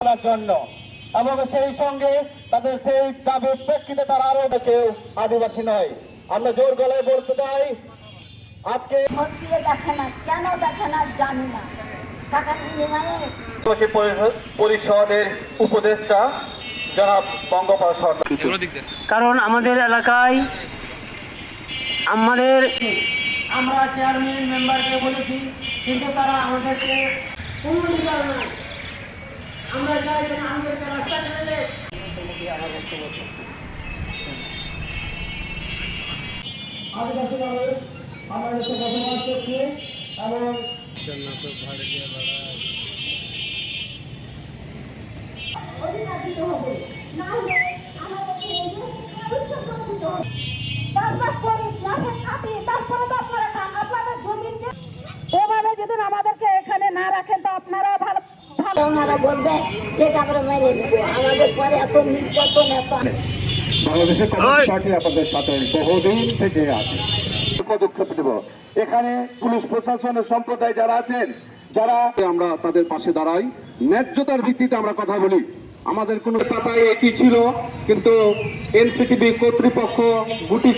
জন্য এবং সেই সঙ্গে তাদের সেই দাবির প্রেক্ষিতে তারা আরো কেউ আদিবাসী নয়। আমরা জোর গলায় বলতে চাই আজকে কেন দেখে না জানি না পরিষদের উপদেষ্টা জনাব বঙ্গোপাধ্যায় সরকার, কারণ আমাদের এলাকায় আমরা চেয়ারম্যান মেম্বারকে বলেছি, কিন্তু তারা আমাদেরকে আমরা চাই যেন আমাদেরকে রাস্তা ছেড়ে দেয়। আদিবাসী মানুষ আমরা দেশে বসবাস করছি এবং ওভাবে যদি আমাদেরকে এখানে না রাখেন তো আপনারা ভালো ওনারা বলবে সেটা আমরা মেনে নেব। আমাদের পরে এত নির্যাতন এত বাংলাদেশের কমিউনিস্ট পার্টি আপনাদের সাথে বহুদিন থেকে আছে। পদক্ষেপ নেব। এখানে পুলিশ প্রশাসনের সম্প্রদায় যারা আছেন, যারা আমরা তাদের পাশে দাঁড়াই, ন্যায্যতার ভিত্তিতে আমরা কথা বলি। আমাদের কোনো পাতায় এটি ছিল, কিন্তু এনসিটিভি কর্তৃপক্ষ গুটি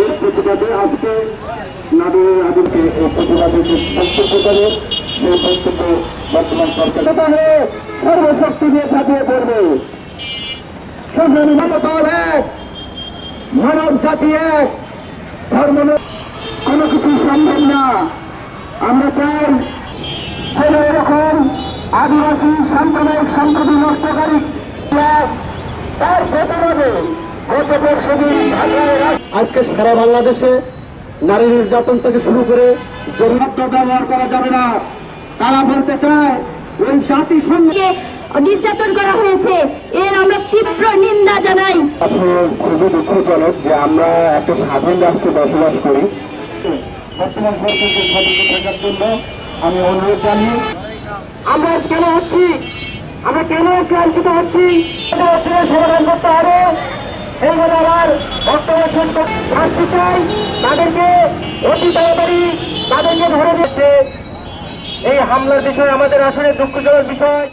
এর প্রতিবাদে আজকে নারীর আজকে প্রতিবাদে বক্তব্য করে সেই বক্তব্য বর্তমান সরকার সর্বশক্তি দিয়ে ছাপিয়ে পড়বে। দল এক, মানব জাতি এক, ধর্ম কোনো কিছু সম্ভব না। আমরা চাই কোনো এরকম আদিবাসী সাম্প্রদায়িক সম্প্রীতি নষ্টকারী তার প্রতিবাদে আজকে সারা বাংলাদেশে নারী নির্যাতন থেকে শুরু করে জরিমানা ব্যবহার করা যাবে না। তারা বলতে চায় ওই জাতিসংঘ নির্যাতন করা হয়েছে, এর আমরা তীব্র নিন্দা জানাই। খুবই দুঃখজনক যে আমরা একটা স্বাধীন রাষ্ট্রে বসবাস করি। বর্তমান সরকারকে সতর্ক থাকার জন্য আমি অনুরোধ জানিয়ে আমরা কেন হচ্ছি, আমরা কেন লাঞ্ছিত হচ্ছি সমাধান করতে হবে। এইভাবে আমার বক্তব্য শেষ করতে চাই। তাদেরকে অতি তাড়াতাড়ি তাদেরকে ধরে দিচ্ছে। এই হামলার বিষয় আমাদের আসলে দুঃখজনক বিষয়।